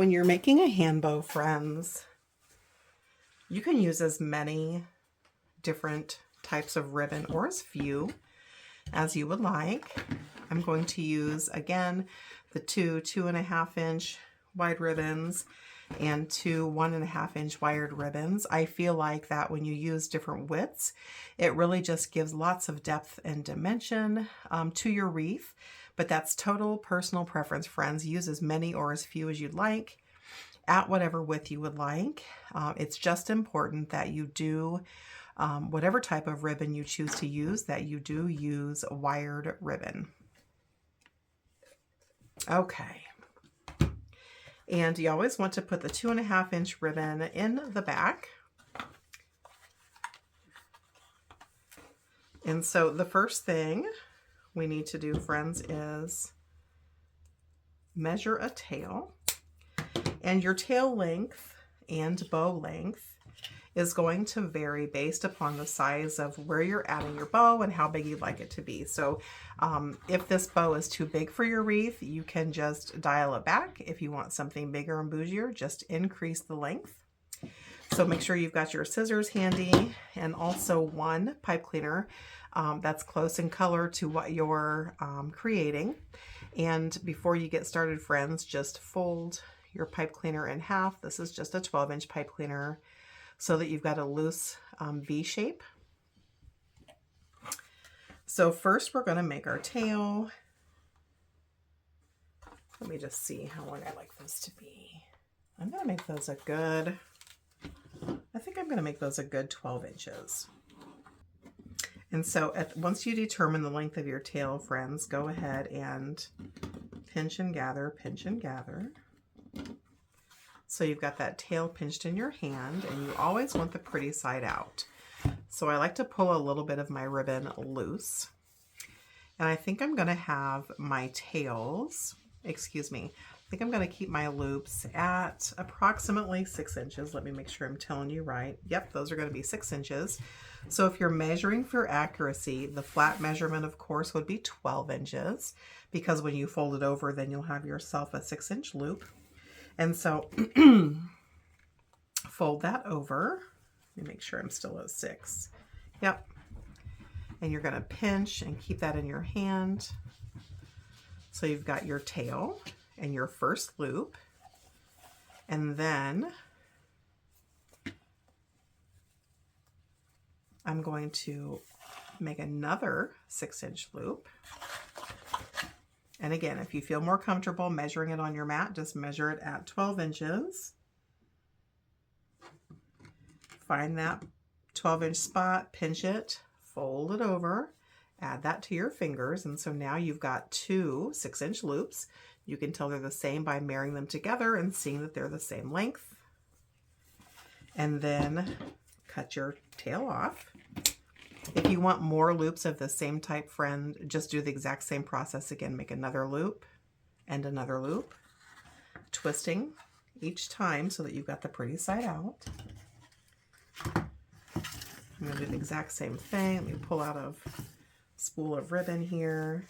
When you're making a hand bow, friends, you can use as many different types of ribbon or as few as you would like. I'm going to use, again, the two 2.5 inch wide ribbons and two 1.5 inch wired ribbons. I feel like that when you use different widths, it really just gives lots of depth and dimension to your wreath. But that's total personal preference, friends. Use as many or as few as you'd like at whatever width you would like. It's just important that you do, whatever type of ribbon you choose to use, that you do use wired ribbon. Okay. And you always want to put the 2.5 inch ribbon in the back. And so the first thing we need to do, friends, is measure a tail. And your tail length and bow length is going to vary based upon the size of where you're adding your bow and how big you'd like it to be. So if this bow is too big for your wreath, you can just dial it back. If you want something bigger and bougier, just increase the length. So make sure you've got your scissors handy and also one pipe cleaner that's close in color to what you're creating. And before you get started, friends, just fold your pipe cleaner in half. This is just a 12-inch pipe cleaner so that you've got a loose V shape. So first we're going to make our tail. Let me just see how long I like those to be. I'm going to make those a good, I think I'm going to make those a good 12 inches. And so once you determine the length of your tail, friends, go ahead and pinch and gather, pinch and gather. So you've got that tail pinched in your hand, and you always want the pretty side out. So I like to pull a little bit of my ribbon loose. And I think I'm going to have my tails, I think I'm going to keep my loops at approximately 6 inches. Let me make sure I'm telling you right. Yep, those are going to be 6 inches. So if you're measuring for accuracy, the flat measurement, of course, would be 12 inches, because when you fold it over, then you'll have yourself a 6-inch loop. And so fold that over. Let me make sure I'm still at 6. Yep. And you're going to pinch and keep that in your hand. So you've got your tail and your first loop. And then I'm going to make another 6-inch loop. And again, if you feel more comfortable measuring it on your mat, just measure it at 12 inches. Find that 12-inch spot, pinch it, fold it over, add that to your fingers. And so now you've got two 6-inch loops. You can tell they're the same by marrying them together and seeing that they're the same length. And then cut your tail off. If you want more loops of the same type, friend, just do the exact same process again. Make another loop and another loop, twisting each time so that you've got the pretty side out. I'm going to do the exact same thing. Let me pull out a spool of ribbon here.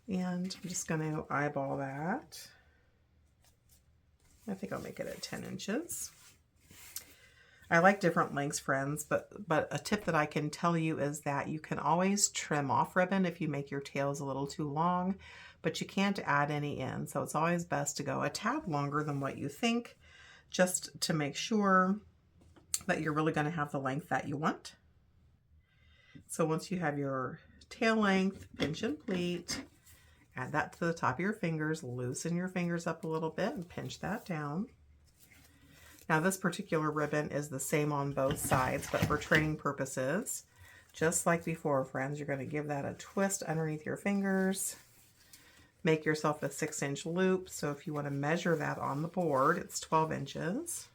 And I'm just going to eyeball that. I think I'll make it at 10 inches. I like different lengths, friends, but a tip that I can tell you is that you can always trim off ribbon if you make your tails a little too long, but you can't add any in. So it's always best to go a tad longer than what you think, just to make sure that you're really going to have the length that you want. So once you have your tail length, pinch and pleat, add that to the top of your fingers, loosen your fingers up a little bit and pinch that down. Now this particular ribbon is the same on both sides, but for training purposes, just like before, friends, you're going to give that a twist underneath your fingers. Make yourself a 6-inch loop. So if you want to measure that on the board, it's 12 inches.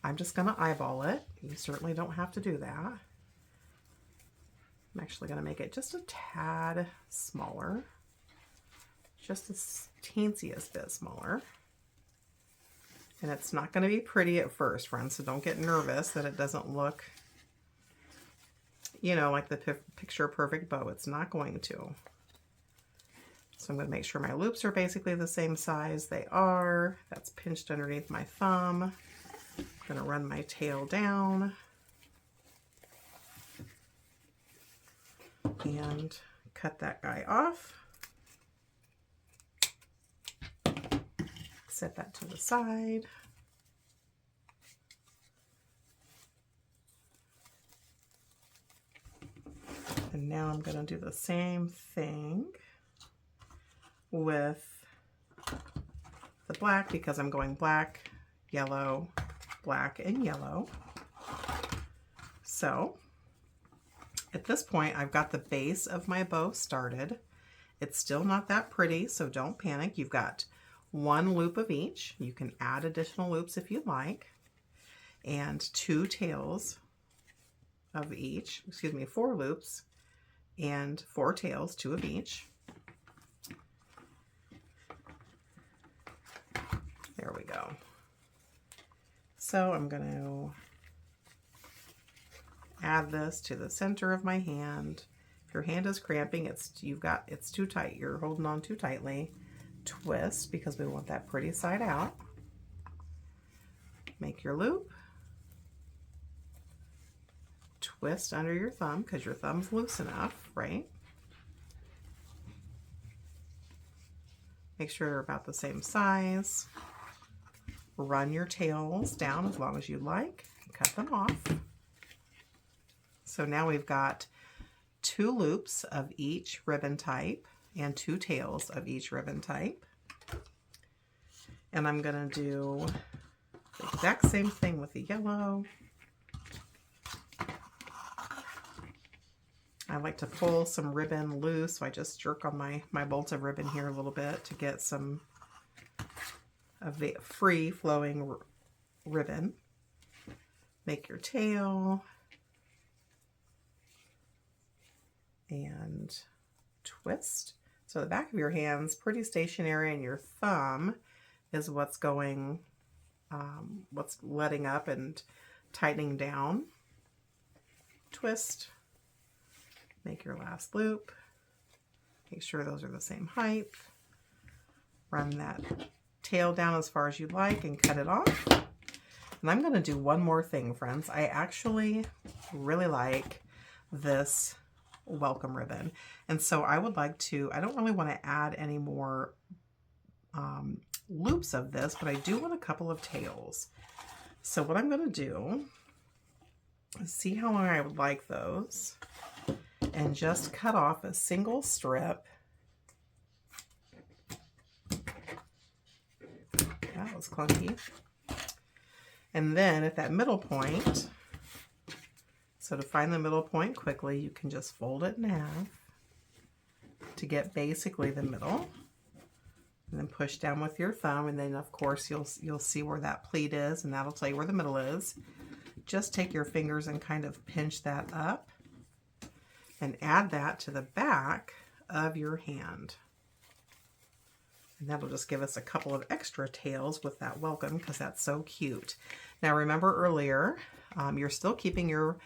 I'm just going to eyeball it. You certainly don't have to do that. I'm actually going to make it just a tad smaller, just a teensiest bit smaller. And it's not going to be pretty at first, friends, so don't get nervous that it doesn't look, you know, like the picture perfect bow. It's not going to. So I'm going to make sure my loops are basically the same size. They are. That's pinched underneath my thumb. I'm going to run my tail down and cut that guy off. Set that to the side. And now I'm going to do the same thing with the black, because I'm going black, yellow, black, and yellow. So at this point, I've got the base of my bow started. It's still not that pretty, so don't panic. You've got one loop of each. You can add additional loops if you like, and 2 tails of each, excuse me, 4 loops and 4 tails, 2 of each. There we go. So I'm going to add this to the center of my hand. If your hand is cramping, it's too tight. You're holding on too tightly. Twist, because we want that pretty side out. Make your loop. Twist under your thumb, because your thumb's loose enough, right? Make sure they're about the same size. Run your tails down as long as you like. Cut them off. So now we've got 2 loops of each ribbon type and 2 tails of each ribbon type. And I'm going to do the exact same thing with the yellow. I like to pull some ribbon loose, so I just jerk on my bolts of ribbon here a little bit to get some of the free flowing ribbon. Make your tail and twist. So the back of your hand's pretty stationary, and your thumb is what's going, what's letting up and tightening down. Twist. Make your last loop. Make sure those are the same height. Run that tail down as far as you'd like and cut it off. And I'm going to do one more thing, friends. I actually really like this welcome ribbon. And so I would like to, I don't really want to add any more loops of this, but I do want a couple of tails. So what I'm going to do is see how long I would like those, and just cut off a single strip. That was clunky. And then at that middle point, so to find the middle point quickly, you can just fold it in half to get basically the middle. And then push down with your thumb, and then of course you'll see where that pleat is, and that'll tell you where the middle is. Just take your fingers and kind of pinch that up and add that to the back of your hand. And that'll just give us a couple of extra tails with that welcome, because that's so cute. Now remember earlier, you're still keeping your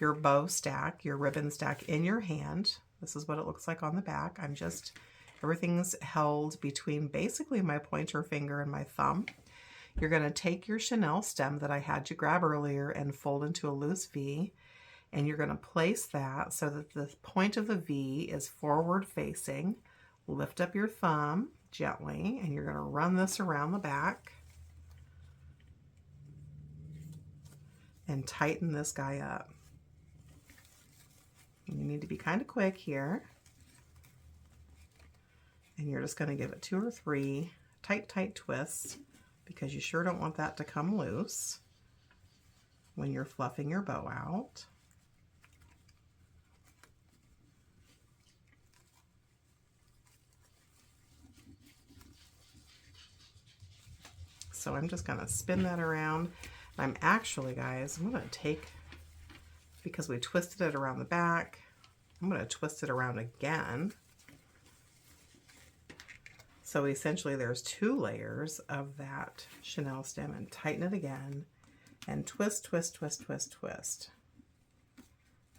bow stack, your ribbon stack in your hand. This is what it looks like on the back. Everything's held between basically my pointer finger and my thumb. You're going to take your chenille stem that I had you grab earlier and fold into a loose V, and you're going to place that so that the point of the V is forward facing. Lift up your thumb gently, and you're going to run this around the back and tighten this guy up. And you need to be kind of quick here. And you're just going to give it 2 or 3 tight twists, because you sure don't want that to come loose when you're fluffing your bow out. So I'm just going to spin that around. I'm actually, guys, I'm going to take, because we twisted it around the back, I'm going to twist it around again. So essentially there's 2 layers of that chenille stem, and tighten it again and twist, twist, twist, twist, twist.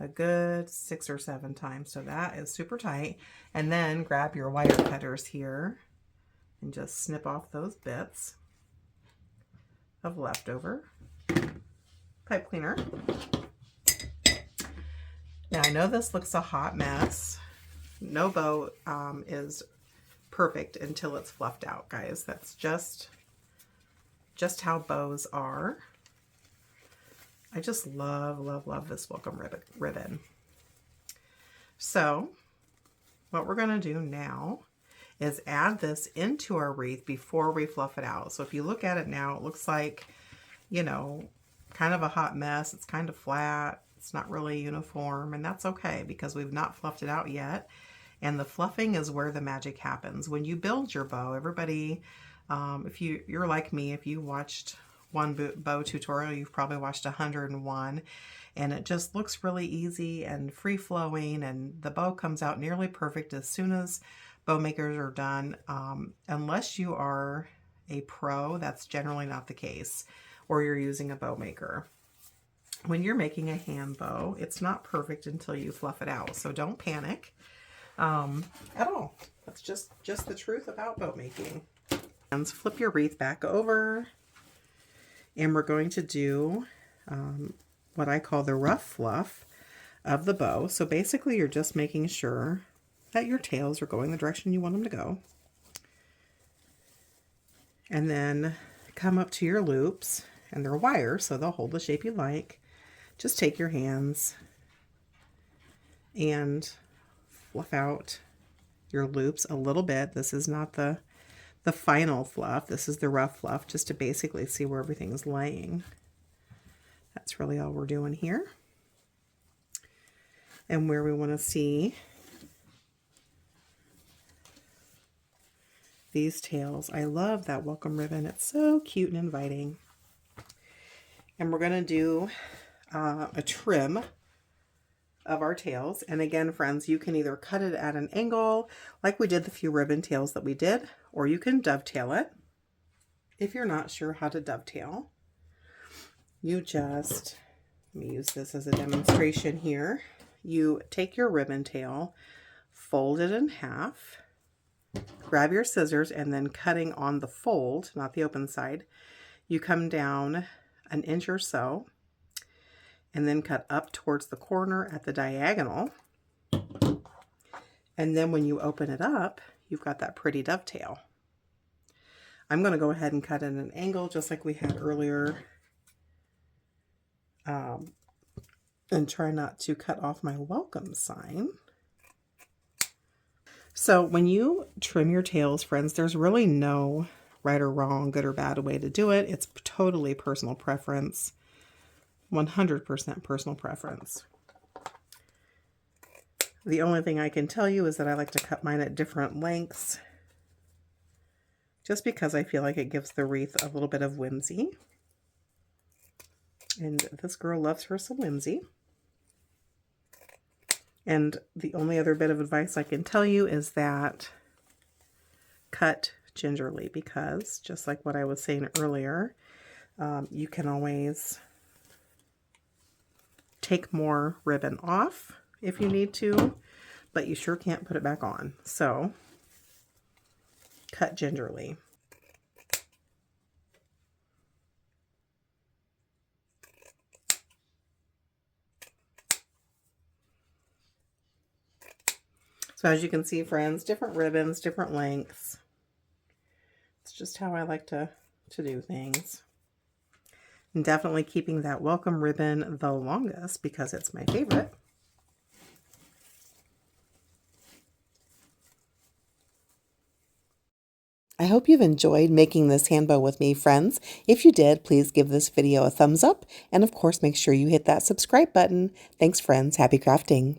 a good 6 or 7 times. So that is super tight. And then grab your wire cutters here and just snip off those bits of leftover pipe cleaner. Now I know this looks a hot mess. No bow is perfect until it's fluffed out, guys. That's just how bows are. I just love, love, love this welcome ribbon. So what we're going to do now is add this into our wreath before we fluff it out. So if you look at it now, it looks like, you know, kind of a hot mess. It's kind of flat. It's not really uniform, and that's okay because we've not fluffed it out yet. And the fluffing is where the magic happens. When you build your bow, everybody, if you're like me, if you watched one bow tutorial, you've probably watched 101, and it just looks really easy and free-flowing, and the bow comes out nearly perfect as soon as bow makers are done. Unless you are a pro, that's generally not the case, or you're using a bow maker. When you're making a hand bow, it's not perfect until you fluff it out, so don't panic at all. That's just the truth about bow making. And flip your wreath back over, and we're going to do what I call the rough fluff of the bow. So basically you're just making sure that your tails are going the direction you want them to go. And then come up to your loops, and they're wire, so they'll hold the shape you like. Just take your hands and fluff out your loops a little bit. This is not the final fluff. This is the rough fluff, just to basically see where everything's laying. That's really all we're doing here. And where we want to see these tails. I love that welcome ribbon. It's so cute and inviting. And we're going to do a trim of our tails. And again, friends, you can either cut it at an angle like we did the few ribbon tails that we did, or you can dovetail it. If you're not sure how to dovetail, you just, let me use this as a demonstration here. You take your ribbon tail, fold it in half, grab your scissors, and then cutting on the fold, not the open side, you come down an inch or so, and then cut up towards the corner at the diagonal. And then when you open it up, you've got that pretty dovetail. I'm going to go ahead and cut at an angle just like we had earlier. And try not to cut off my welcome sign. So when you trim your tails, friends, there's really no right or wrong, good or bad way to do it. It's totally personal preference. 100% personal preference. The only thing I can tell you is that I like to cut mine at different lengths, just because I feel like it gives the wreath a little bit of whimsy. And this girl loves her some whimsy. And the only other bit of advice I can tell you is that cut gingerly, because just like what I was saying earlier, you can always take more ribbon off if you need to, but you sure can't put it back on. So cut gingerly. So as you can see, friends, different ribbons, different lengths. It's just how I like to do things. And definitely keeping that welcome ribbon the longest because it's my favorite. I hope you've enjoyed making this hand bow with me, friends. If you did, please give this video a thumbs up. And of course, make sure you hit that subscribe button. Thanks, friends. Happy crafting.